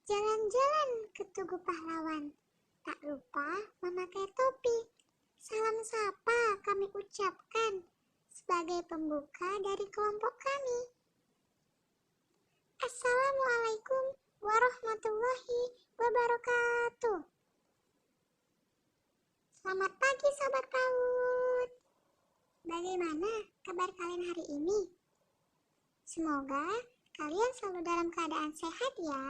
Jalan-jalan ke Tugu Pahlawan, tak lupa memakai topi. Salam sapa kami ucapkan sebagai pembuka dari kelompok kami. Assalamualaikum warahmatullahi wabarakatuh. Selamat pagi sahabat PAUD. Bagaimana kabar kalian hari ini? Semoga kalian selalu dalam keadaan sehat ya.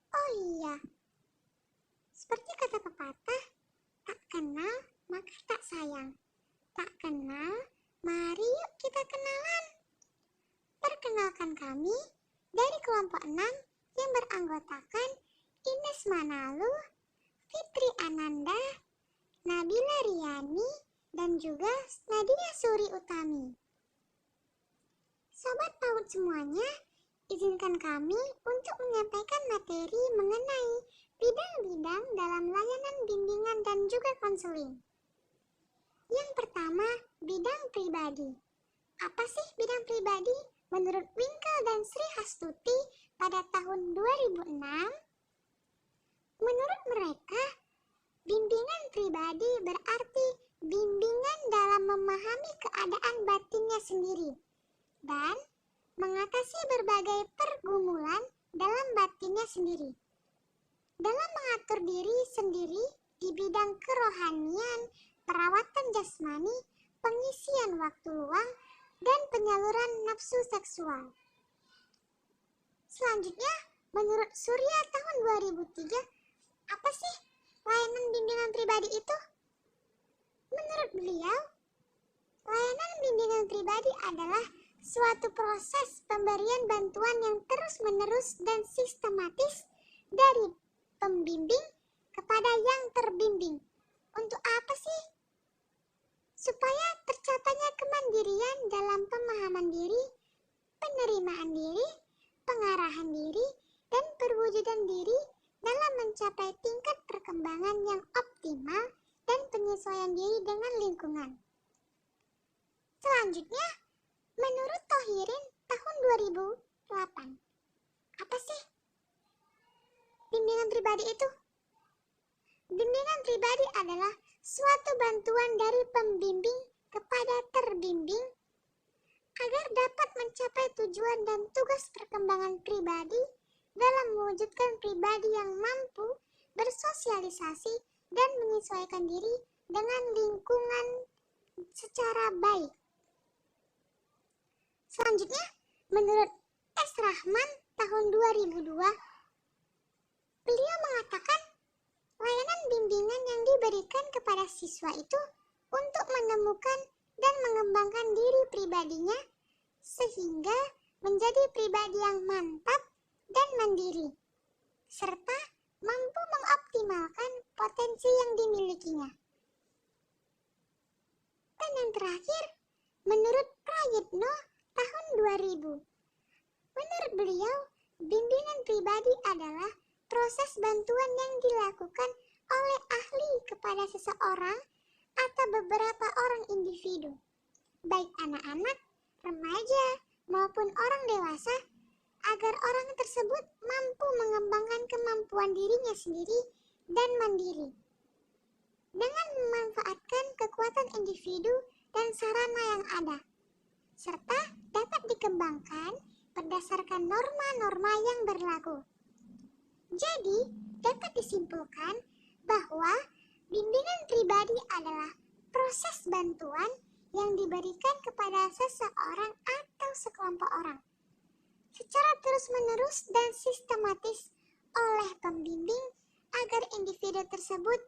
Oh iya, seperti kata pepatah, tak kenal maka tak sayang. Tak kenal, mari yuk kita kenalan. Perkenalkan kami dari kelompok 6 yang beranggotakan Ines Manalu, Fitri Ananda, Nabila Riani, dan juga Nadia Suri Utami. Sobat PAUD semuanya, izinkan kami untuk menyampaikan materi mengenai bidang-bidang dalam layanan bimbingan dan juga konseling. Yang pertama, bidang pribadi. Apa sih bidang pribadi? Menurut Winkle dan Sri Hastuti pada tahun 2006, menurut mereka, bimbingan pribadi berarti bimbingan dalam memahami keadaan batinnya sendiri dan mengatasi berbagai pergumulan dalam batinnya sendiri. Dalam mengatur diri sendiri di bidang kerohanian, perawatan jasmani, pengisian waktu luang, dan penyaluran nafsu seksual. Selanjutnya, menurut Surya tahun 2003, apa sih layanan bimbingan pribadi itu? Menurut beliau, layanan bimbingan pribadi adalah suatu proses pemberian bantuan yang terus-menerus dan sistematis dari pembimbing kepada yang terbimbing. Untuk apa sih? Supaya tercapainya kemandirian dalam pemahaman diri, penerimaan diri, pengarahan diri, dan perwujudan diri dalam mencapai tingkat perkembangan yang optimal dan penyesuaian diri dengan lingkungan. Selanjutnya, menurut Thohirin tahun 2008, apa sih bimbingan pribadi itu? Bimbingan pribadi adalah suatu bantuan dari pembimbing kepada terbimbing agar dapat mencapai tujuan dan tugas perkembangan pribadi dalam mewujudkan pribadi yang mampu bersosialisasi dan menyesuaikan diri dengan lingkungan secara baik. Selanjutnya, menurut S. Rahman tahun 2002, beliau mengatakan layanan bimbingan yang diberikan kepada siswa itu untuk menemukan dan mengembangkan diri pribadinya sehingga menjadi pribadi yang mantap dan mandiri, serta mampu mengoptimalkan potensi yang dimilikinya. Dan yang terakhir, menurut Prayitno tahun 2000, menurut beliau, bimbingan pribadi adalah proses bantuan yang dilakukan oleh ahli kepada seseorang atau beberapa orang individu, baik anak-anak, remaja, maupun orang dewasa, agar orang tersebut mampu mengembangkan kemampuan dirinya sendiri dan mandiri, dengan memanfaatkan kekuatan individu dan sarana yang ada, serta dapat dikembangkan berdasarkan norma-norma yang berlaku. Jadi, dapat disimpulkan bahwa bimbingan pribadi adalah proses bantuan yang diberikan kepada seseorang atau sekelompok orang secara terus-menerus dan sistematis oleh pembimbing agar individu tersebut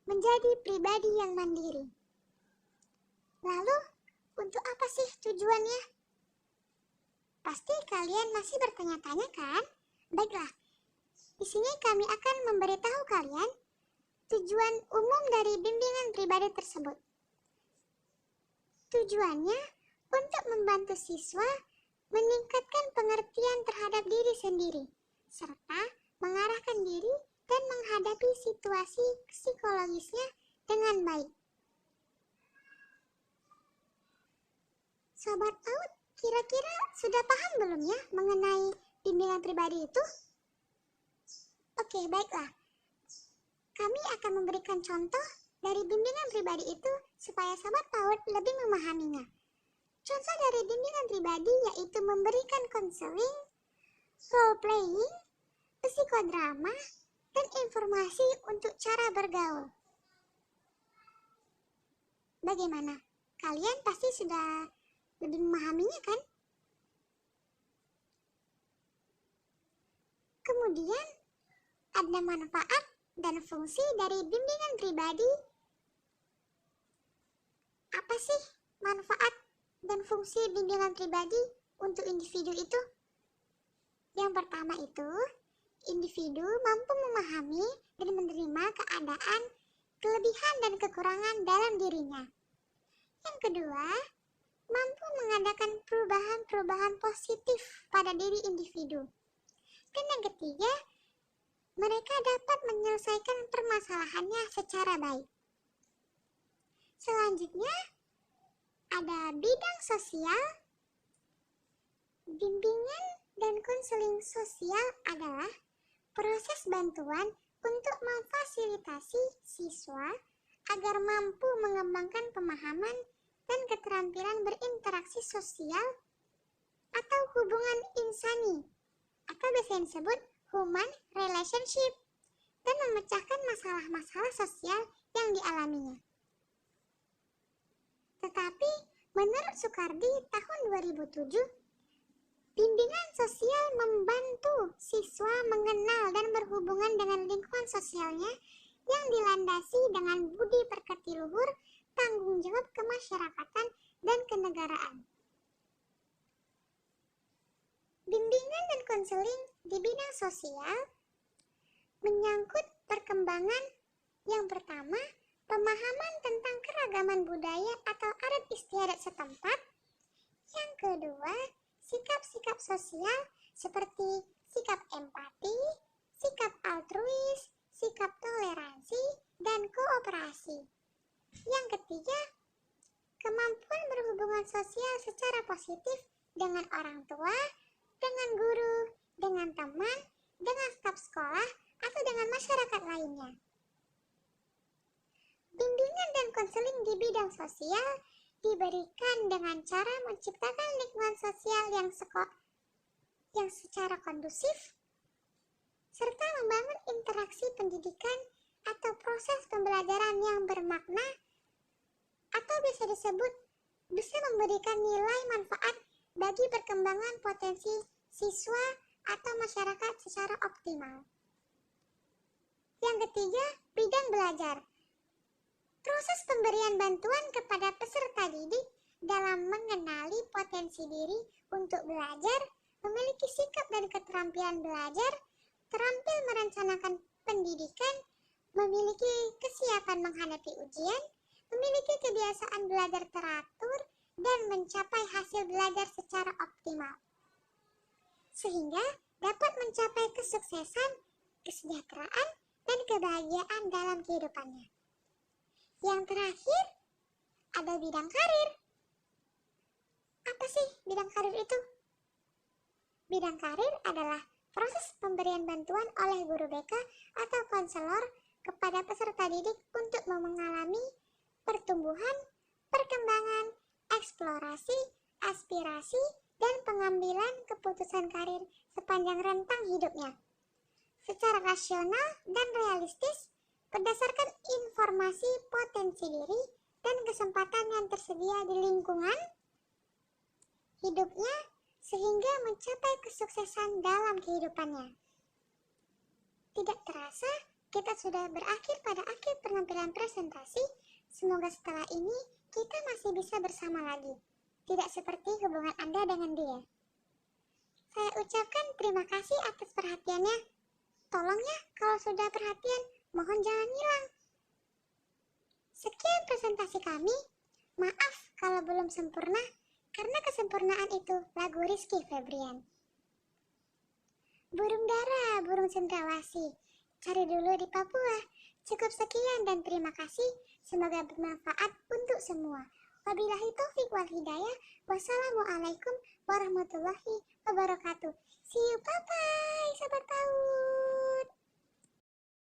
menjadi pribadi yang mandiri. Lalu, untuk apa sih tujuannya? Pasti kalian masih bertanya-tanya kan? Baiklah, di sini kami akan memberitahu kalian tujuan umum dari bimbingan pribadi tersebut. Tujuannya untuk membantu siswa meningkatkan pengertian terhadap diri sendiri, serta mengarahkan diri dan menghadapi situasi psikologisnya dengan baik. Sobat PAUD, kira-kira sudah paham belum ya mengenai bimbingan pribadi itu? Oke, baiklah. Kami akan memberikan contoh dari bimbingan pribadi itu supaya Sobat PAUD lebih memahaminya. Contoh dari bimbingan pribadi yaitu memberikan konseling, role playing, psikodrama, dan informasi untuk cara bergaul. Bagaimana? Kalian pasti sudah lebih memahaminya kan? Kemudian, ada manfaat dan fungsi dari bimbingan pribadi. Apa sih manfaat dan fungsi bimbingan pribadi untuk individu itu? Yang pertama itu, individu mampu memahami dan menerima keadaan, kelebihan dan kekurangan dalam dirinya. Yang kedua, mampu mengadakan perubahan-perubahan positif pada diri individu. Dan yang ketiga, mereka dapat menyelesaikan permasalahannya secara baik. Selanjutnya, ada bidang sosial. Bimbingan dan konseling sosial adalah proses bantuan untuk memfasilitasi siswa agar mampu mengembangkan pemahaman dan keterampilan berinteraksi sosial atau hubungan insani, atau biasa disebut human relationship, dan memecahkan masalah-masalah sosial yang dialaminya. Tetapi menurut Soekardi tahun 2007, bimbingan sosial membantu siswa mengenal dan berhubungan dengan lingkungan sosialnya yang dilandasi dengan budi pekerti luhur, tanggung jawab kemasyarakatan, dan kenegaraan. Bimbingan dan konseling di bidang sosial menyangkut perkembangan yang pertama, pemahaman tentang keragaman budaya atau adat istiadat setempat. Yang kedua, sikap-sikap sosial seperti sikap empati, sikap altruis, sikap toleransi, dan kooperasi. Yang ketiga, kemampuan berhubungan sosial secara positif dengan orang tua, dengan guru, dengan teman, dengan staf sekolah, atau dengan masyarakat lainnya. Bimbingan dan konseling di bidang sosial diberikan dengan cara menciptakan lingkungan sosial yang secara kondusif, serta membangun interaksi pendidikan atau proses pembelajaran yang bermakna, atau bisa disebut bisa memberikan nilai manfaat bagi perkembangan potensi siswa atau masyarakat secara optimal. Yang ketiga, bidang belajar. Proses pemberian bantuan kepada peserta didik dalam mengenali potensi diri untuk belajar, memiliki sikap dan keterampilan belajar, terampil merencanakan pendidikan, memiliki kesiapan menghadapi ujian, memiliki kebiasaan belajar teratur, dan mencapai hasil belajar secara optimal, sehingga dapat mencapai kesuksesan, kesejahteraan, dan kebahagiaan dalam kehidupannya. Yang terakhir, ada bidang karir. Apa sih bidang karir itu? Bidang karir adalah proses pemberian bantuan oleh guru BK atau konselor kepada peserta didik untuk mengalami pertumbuhan, perkembangan, eksplorasi, aspirasi, dan pengambilan keputusan karir sepanjang rentang hidupnya, secara rasional dan realistis, berdasarkan informasi potensi diri dan kesempatan yang tersedia di lingkungan hidupnya, sehingga mencapai kesuksesan dalam kehidupannya. Tidak terasa, kita sudah berakhir pada akhir penampilan presentasi. Semoga setelah ini kita masih bisa bersama lagi, tidak seperti hubungan Anda dengan dia. Saya ucapkan terima kasih atas perhatiannya. Tolong ya, kalau sudah perhatian, mohon jangan hilang. Sekian presentasi kami. Maaf kalau belum sempurna, karena kesempurnaan itu lagu Rizky Febrian. Burung dara, burung cendrawasih, cari dulu di Papua. Cukup sekian dan terima kasih. Semoga bermanfaat untuk semua. Wabillahi taufiq wal hidayah. Wassalamualaikum warahmatullahi wabarakatuh. See you, Papa.